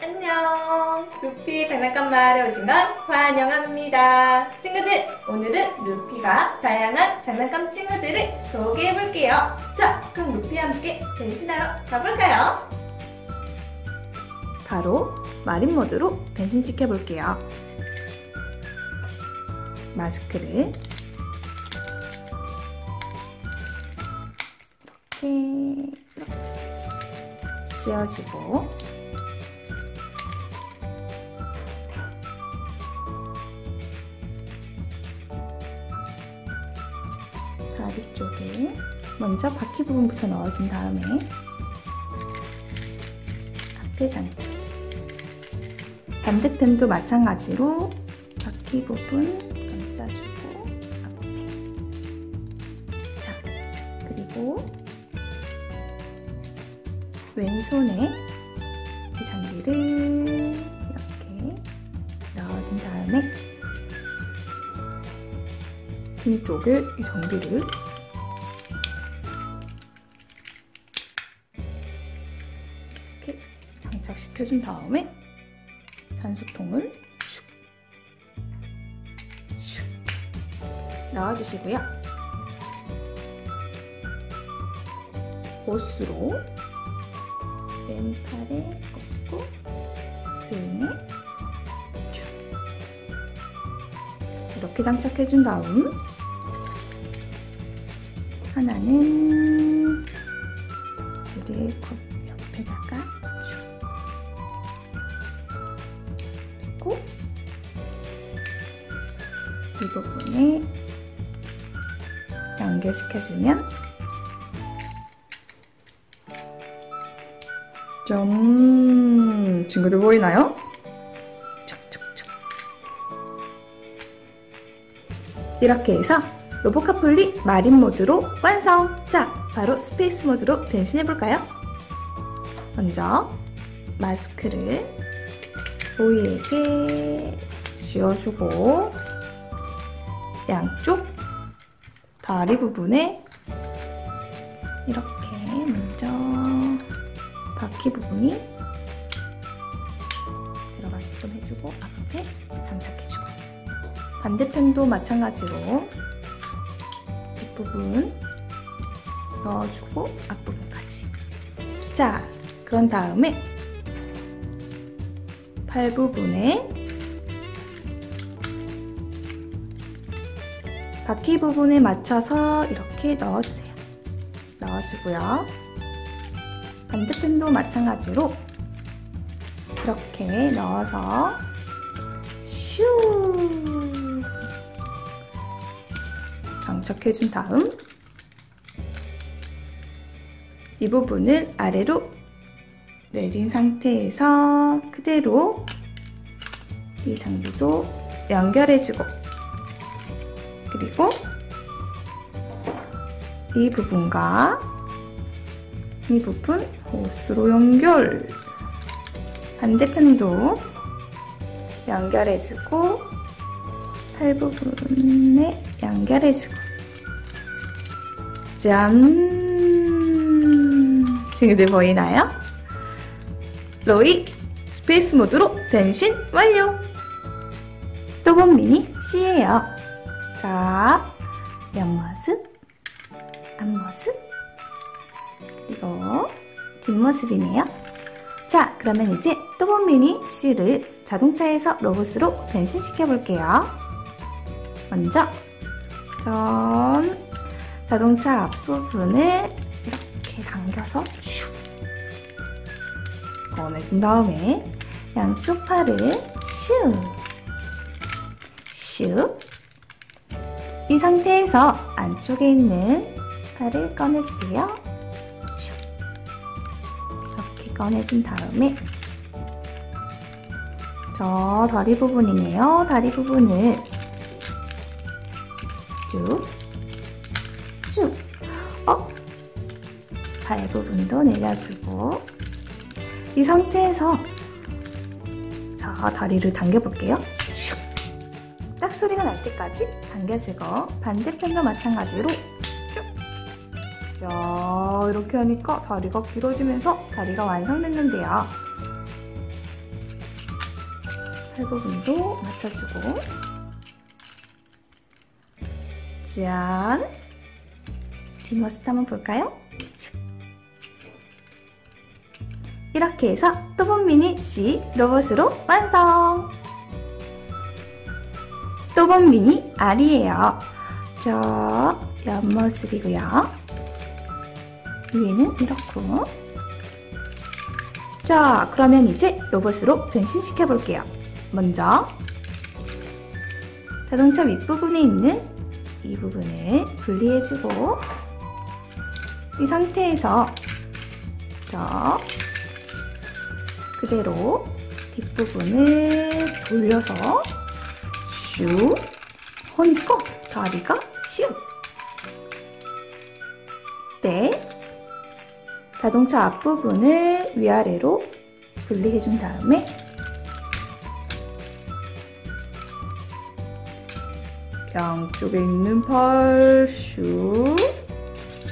안녕! 루피 장난감 마을에 오신 걸 환영합니다. 친구들, 오늘은 루피가 다양한 장난감 친구들을 소개해볼게요. 자, 그럼 루피와 함께 변신하러 가볼까요? 바로 마린 모드로 변신시켜볼게요. 마스크를 이렇게 씌워주고 다리 쪽에 먼저 바퀴 부분부터 넣어준 다음에 앞에 장착, 반대편도 마찬가지로 바퀴 부분 감싸주고 앞에. 자, 그리고 왼손에 이 장비를 이렇게 넣어준 다음에 등 쪽에 이 장비를 이렇게 장착시켜준 다음에 산소통을 슉 넣어주시고요. 호스로 왼팔에 꺾고 등에 쭉 이렇게 장착해준 다음 하나는 쓰레컵 옆에다가 그리고 이 부분에 연결시켜주면 짠! 친구들 보이나요? 촉촉촉. 이렇게 해서 로보카폴리 마린 모드로 완성! 자, 바로 스페이스 모드로 변신해볼까요? 먼저 마스크를 오이에게 씌워주고 양쪽 다리 부분에 이렇게 먼저 바퀴 부분이 들어가게끔 해주고 앞에 장착해주고 반대편도 마찬가지로 뒷부분 넣어주고 앞부분까지. 자, 그런 다음에 팔 부분에 바퀴 부분에 맞춰서 이렇게 넣어주세요. 넣어주고요. 반대편도 마찬가지로 이렇게 넣어서 슈 장착해준 다음 이 부분을 아래로 내린 상태에서 그대로 이 장비도 연결해주고 그리고 이 부분과 이 부분 호스로 연결, 반대편도 연결해주고 팔 부분에 연결해주고 짠! 친구들 보이나요? 로이 스페이스 모드로 변신 완료! 또본 미니 C예요. 자, 옆모습, 앞모습, 그리고 뒷모습이네요. 자, 그러면 이제 또본 미니 C를 자동차에서 로봇으로 변신시켜 볼게요. 먼저 자동차 앞부분을 이렇게 당겨서 슉 꺼내준 다음에 양쪽 팔을 슉 이 상태에서 안쪽에 있는 팔을 꺼내주세요. 이렇게 꺼내준 다음에 저 다리 부분이네요. 다리 부분을 쭉 발 부분도 내려주고 이 상태에서 자, 다리를 당겨볼게요. 딱 소리가 날 때까지 당겨주고 반대편도 마찬가지로 쭉. 야, 이렇게 하니까 다리가 길어지면서 다리가 완성됐는데요. 팔 부분도 맞춰주고, 짠! 뒷모습 한번 볼까요? 이렇게 해서 또본 미니 C 로봇으로 완성! 또본 미니 R이에요. 저 옆모습이고요. 위에는 이렇고. 자, 그러면 이제 로봇으로 변신시켜 볼게요. 먼저 자동차 윗부분에 있는 이 부분을 분리해주고, 이 상태에서 그대로 뒷부분을 돌려서 슉 하니까 다리가 슉. 네, 자동차 앞부분을 위아래로 분리해준 다음에 양쪽에 있는 팔 슉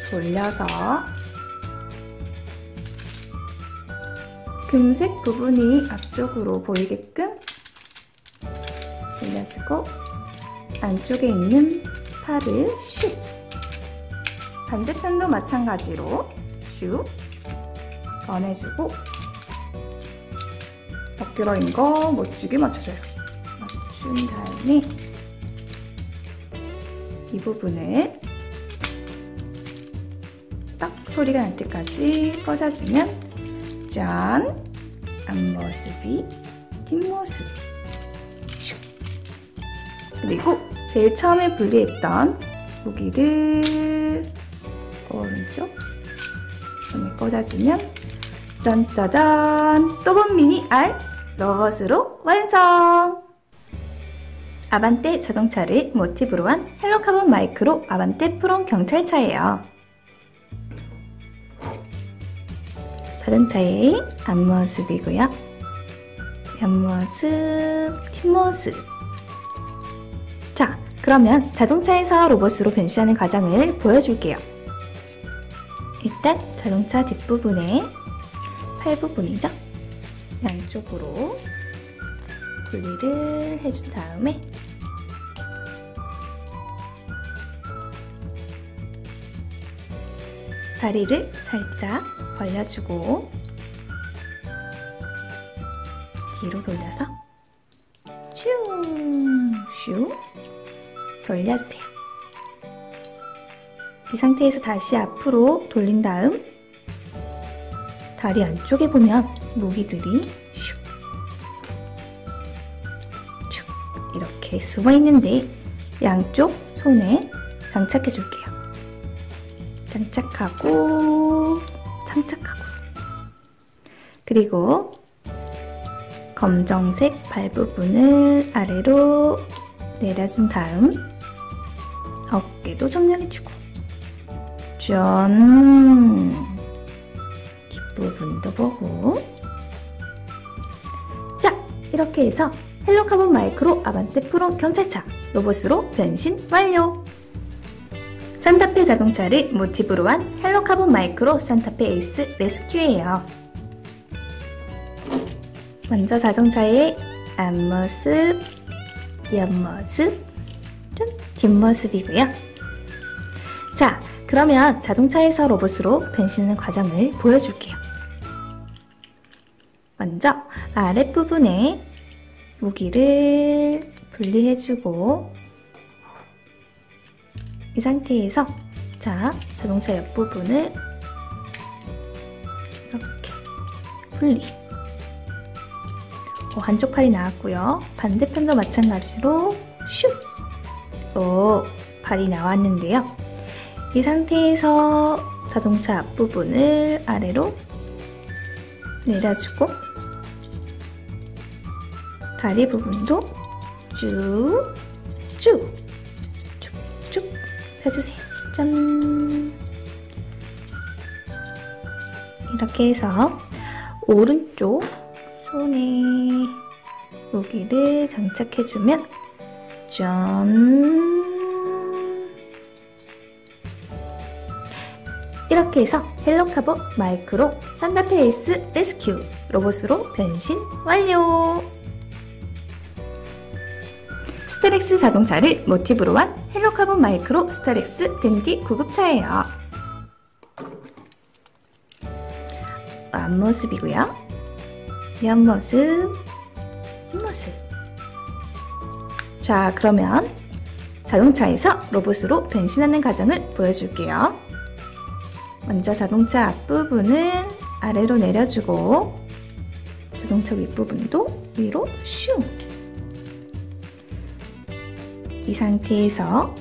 돌려서 금색 부분이 앞쪽으로 보이게끔 돌려주고, 안쪽에 있는 팔을 슉, 반대편도 마찬가지로 슉 꺼내주고, 어깨라인 거 멋지게 맞춰줘요. 맞춘 다음에 이 부분을 딱 소리가 날 때까지 꽂아주면 짠! 앞모습이 뒷모습. 그리고 제일 처음에 분리했던 무기를 오른쪽 손에 꽂아주면 짠짜잔! 또본 미니 R 로봇으로 완성! 아반떼 자동차를 모티브로 한 헬로카본 마이크로 아반떼 프롬 경찰차예요. 자동차의 앞모습이고요. 옆모습, 뒷모습. 자, 그러면 자동차에서 로봇으로 변신하는 과정을 보여줄게요. 일단 자동차 뒷부분에 팔 부분이죠. 양쪽으로 분리를 해준 다음에 다리를 살짝 벌려주고 뒤로 돌려서 슈 돌려주세요. 이 상태에서 다시 앞으로 돌린 다음 다리 안쪽에 보면 모기들이 슉 이렇게 숨어 있는데 양쪽 손에 장착해 줄게요. 장착하고 그리고 검정색 발 부분을 아래로 내려준 다음 어깨도 정렬해주고 짠! 뒷부분도 보고. 자, 이렇게 해서 헬로카본 마이크로 아반떼 프롬 경찰차 로봇으로 변신 완료! 산타페 자동차를 모티브로 한 헬로카본 마이크로 산타페 에이스 레스큐예요. 먼저 자동차의 앞모습, 옆모습, 뒷모습이고요. 자, 그러면 자동차에서 로봇으로 변신하는 과정을 보여줄게요. 먼저 아랫부분에 무기를 분리해주고 이 상태에서 자, 자동차 옆부분을 이렇게 분리. 한쪽 팔이 나왔고요. 반대편도 마찬가지로 슉! 발이 나왔는데요. 이 상태에서 자동차 앞부분을 아래로 내려주고 다리 부분도 쭉쭉 펴주세요. 짠! 이렇게 해서 오른쪽 손에 무기를 장착해주면 짠! 이렇게 해서 헬로카본 마이크로 산타페 에이스 레스큐 로봇으로 변신 완료! 스타렉스 자동차를 모티브로 한 헬로카본 마이크로 스타렉스 댄디 구급차예요. 앞모습이고요. 옆모습, 뒷모습. 자, 그러면 자동차에서 로봇으로 변신하는 과정을 보여줄게요. 먼저 자동차 앞부분은 아래로 내려주고 자동차 윗부분도 위로 슝! 이 상태에서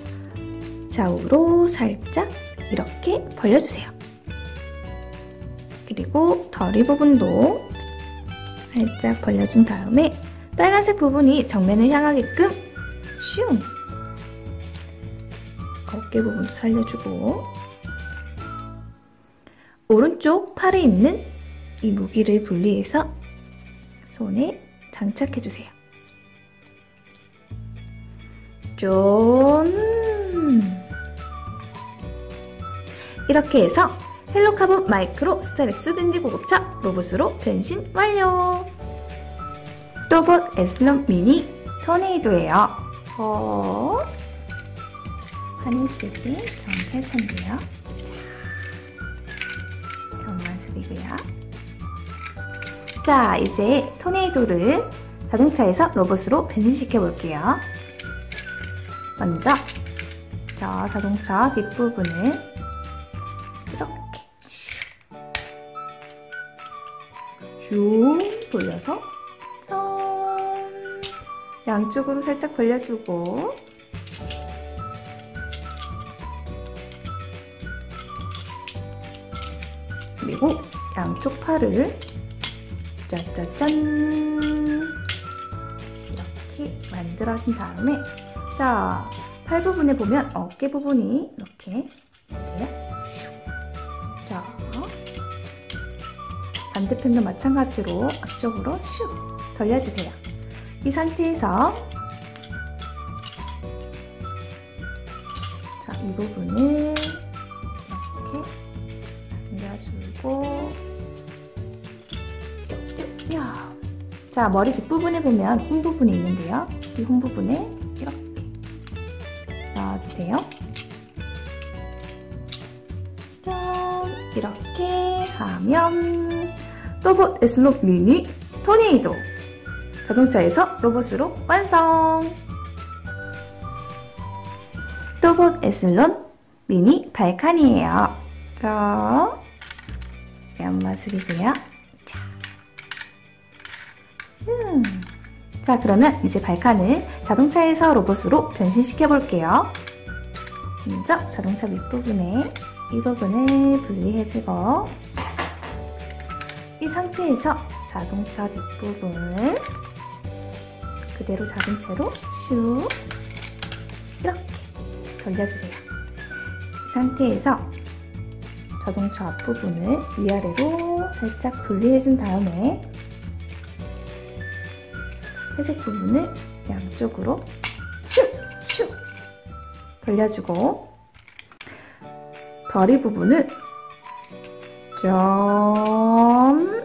좌우로 살짝 이렇게 벌려주세요. 그리고 다리 부분도 살짝 벌려준 다음에 빨간색 부분이 정면을 향하게끔 슝! 어깨 부분도 살려주고 오른쪽 팔에 있는 이 무기를 분리해서 손에 장착해주세요. 이렇게 해서 헬로카본 마이크로 스타렉스 댄디 구급차 로봇으로 변신 완료! 또봇 에슬론 미니 토네이도예요. 하늘색의 경찰차인데요. 경모습이고요. 자, 이제 토네이도를 자동차에서 로봇으로 변신시켜 볼게요. 먼저 저 자동차 뒷부분을 이렇게 쭉 돌려서 양쪽으로 살짝 벌려주고 그리고 양쪽 팔을 짜짜짠 이렇게 만들어진 다음에 자, 팔 부분에 보면 어깨 부분이 이렇게 돼요. 자, 반대편도 마찬가지로 앞쪽으로 슉 돌려주세요. 이 상태에서 자, 이 부분을 이렇게 당겨주고 자, 머리 뒷부분에 보면 홈 부분이 있는데요. 이 홈 부분에 이렇게 넣어주세요. 짠! 이렇게 하면 또봇 에슬론 미니 토네이도 자동차에서 로봇으로 완성! 또봇 에슬론 미니 발칸이에요. 자, 옆모습이고요. 자, 그러면 이제 발칸을 자동차에서 로봇으로 변신시켜 볼게요. 먼저 자동차 윗부분에 이 부분을 분리해주고 이 상태에서 자동차 뒷부분을 그대로 작은 채로 슉 이렇게 돌려주세요. 이 상태에서 자동차 앞부분을 위아래로 살짝 분리해준 다음에 회색 부분을 양쪽으로 슉슉 벌려주고 다리 부분을 좀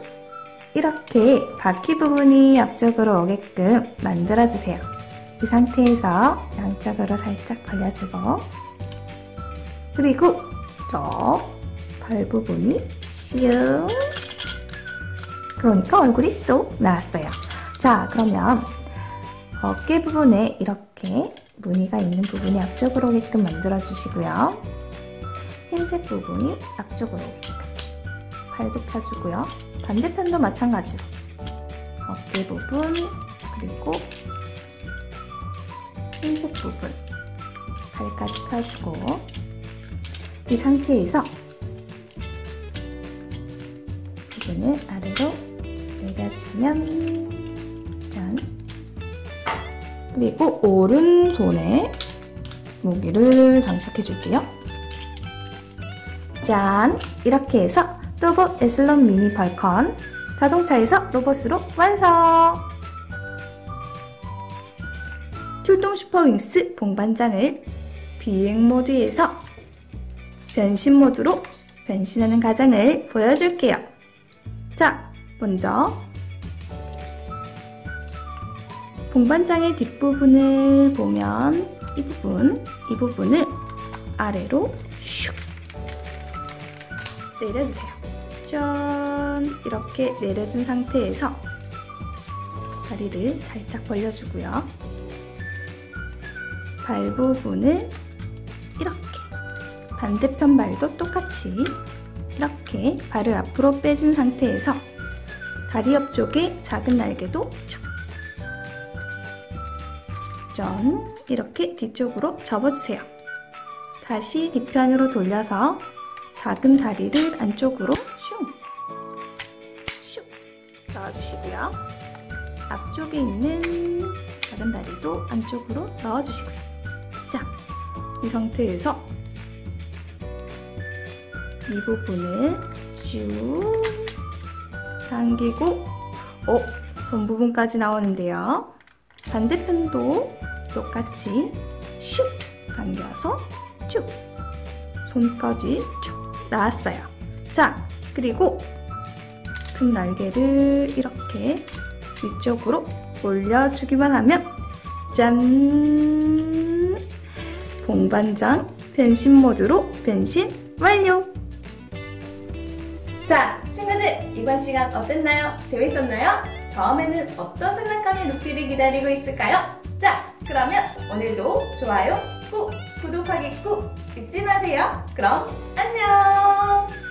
이렇게 바퀴 부분이 앞쪽으로 오게끔 만들어주세요. 이 상태에서 양쪽으로 살짝 벌려주고 그리고 저 발 부분이 슉 그러니까 얼굴이 쏙 나왔어요. 자, 그러면 어깨 부분에 이렇게 무늬가 있는 부분이 앞쪽으로 오게끔 만들어주시고요. 흰색 부분이 앞쪽으로 오게끔 팔도 펴주고요. 반대편도 마찬가지로 어깨 부분 그리고 흰색 부분 팔까지 펴주고 이 상태에서 부분을 아래로 내려주면 짠! 그리고 오른손에 무기를 장착해 줄게요. 짠! 이렇게 해서 또봇 에슬론 미니 발칸 자동차에서 로봇으로 완성! 출동 슈퍼윙스 봉반장을 비행 모드에서 변신 모드로 변신하는 과정을 보여줄게요. 자, 먼저 봉반장의 뒷부분을 보면 이 부분을 아래로 슉 내려주세요. 짠! 이렇게 내려준 상태에서 다리를 살짝 벌려주고요. 발 부분을 이렇게, 반대편 발도 똑같이 이렇게 발을 앞으로 빼준 상태에서 다리 옆쪽에 작은 날개도 짠! 이렇게 뒤쪽으로 접어주세요. 다시 뒤편으로 돌려서 작은 다리를 안쪽으로 슉 넣어주시고요. 앞쪽에 있는 작은 다리도 안쪽으로 넣어주시고요. 자, 이 상태에서 이 부분을 쭉 당기고 손 부분까지 나오는데요. 반대편도 똑같이 슉 당겨서 쭉 손까지 쭉 나왔어요. 자, 그리고 큰 날개를 이렇게 위쪽으로 올려주기만 하면 짠! 봉반장 변신 모드로 변신 완료! 자, 친구들 이번 시간 어땠나요? 재밌었나요? 다음에는 어떤 장난감이 루피를 기다리고 있을까요? 자, 그러면 오늘도 좋아요 꾹, 구독하기 꾹 잊지 마세요. 그럼 안녕!